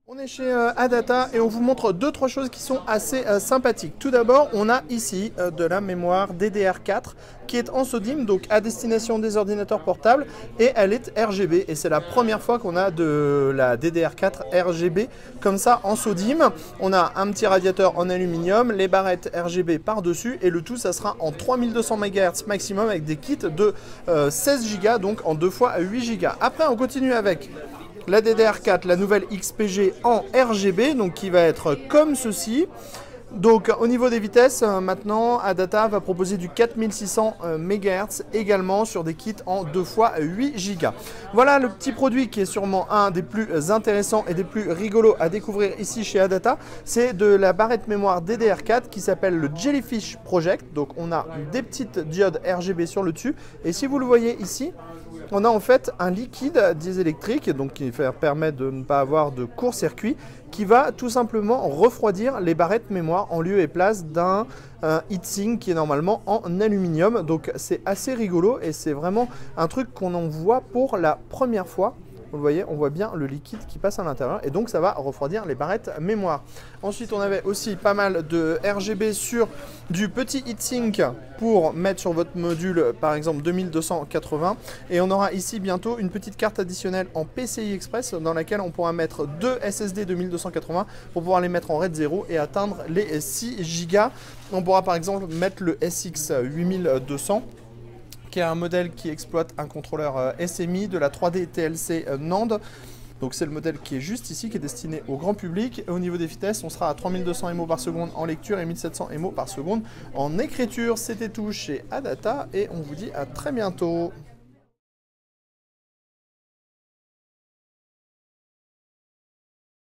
On est chez Adata et on vous montre deux trois choses qui sont assez sympathiques. Tout d'abord, on a ici de la mémoire DDR4 qui est en SODIMM, donc à destination des ordinateurs portables, et elle est RGB. Et c'est la première fois qu'on a de la DDR4 RGB comme ça en SODIMM. On a un petit radiateur en aluminium, les barrettes RGB par-dessus, et le tout, ça sera en 3200 MHz maximum avec des kits de 16 Go, donc en 2 fois 8 Go. Après, on continue avec la DDR4, la nouvelle XPG en RGB, donc qui va être comme ceci. Donc au niveau des vitesses, maintenant Adata va proposer du 4600 MHz également sur des kits en 2 fois 8 Go. Voilà le petit produit qui est sûrement un des plus intéressants et des plus rigolos à découvrir ici chez Adata. C'est de la barrette mémoire DDR4 qui s'appelle le Jellyfish Project. Donc on a des petites diodes RGB sur le dessus. Et si vous le voyez ici, on a en fait un liquide diésélectrique, donc qui permet de ne pas avoir de court-circuit, qui va tout simplement refroidir les barrettes mémoire en lieu et place d'un heatsink qui est normalement en aluminium. Donc c'est assez rigolo et c'est vraiment un truc qu'on en voit pour la première fois. Vous le voyez, on voit bien le liquide qui passe à l'intérieur et donc ça va refroidir les barrettes mémoire. Ensuite, on avait aussi pas mal de RGB sur du petit heatsink pour mettre sur votre module, par exemple 2280. Et on aura ici bientôt une petite carte additionnelle en PCI Express dans laquelle on pourra mettre deux SSD 2280 pour pouvoir les mettre en RAID 0 et atteindre les 6 Go. On pourra par exemple mettre le SX 8200. Qui est un modèle qui exploite un contrôleur SMI de la 3D TLC NAND. Donc c'est le modèle qui est juste ici, qui est destiné au grand public. Et au niveau des vitesses, on sera à 3200 MO par seconde en lecture et 1700 MO par seconde en écriture. C'était tout chez Adata et on vous dit à très bientôt.